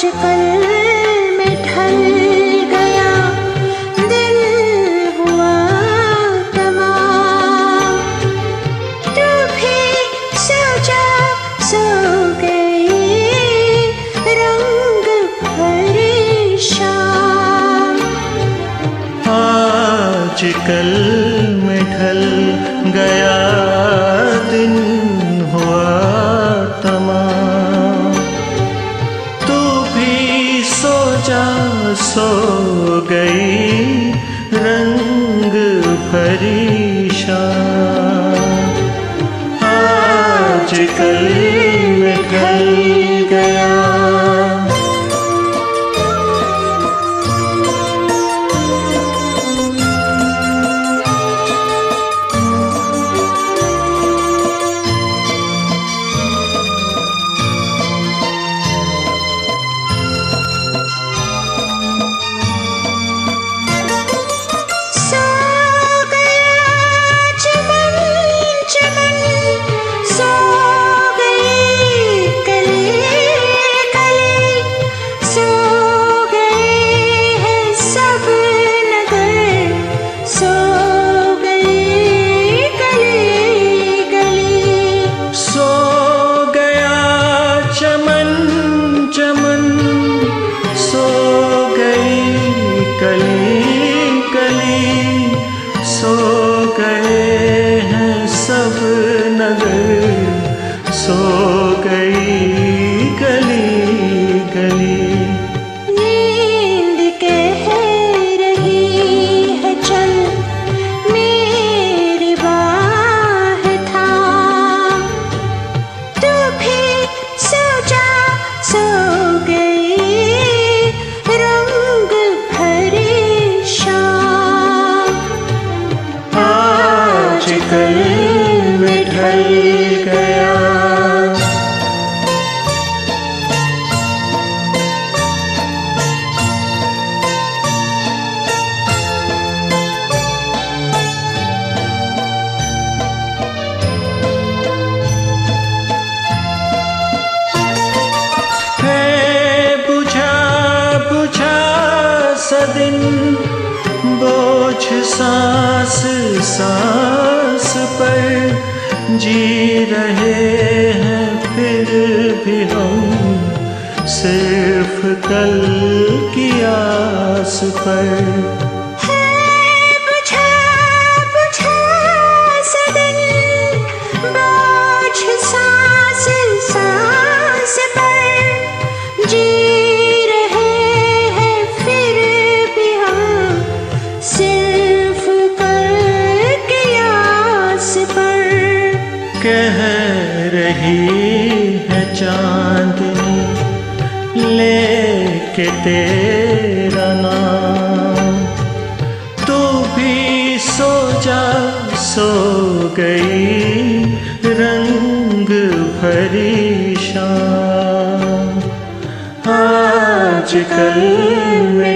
आजकल मैं ढल गया, दिल हुआ तमाम। तू भी सो जा, सो गई रंग भरी शाम। आजकल मैं ढल गया, दिन हुआ तमाम। तू भी सो जा, सो गई रंग भरी शाम। आजकल मैं ढल गया। सो गए हैं सब नगर, सो गई गली गली। नींद कह रही है चल, मेरी बाह थाम। तू भी सो जा, सो गई रंग भरी शाम। आजकल मैं ढल गया। है बुझा बुझा सा दिन, बोझ सांस सांस पर जी रहे हैं फिर भी हम, सिर्फ कल की आस पर। कह रही है चांदनी लेके तेरा नाम। तू भी सो जा, सो गई रंग भरी शाम। आजकल मैं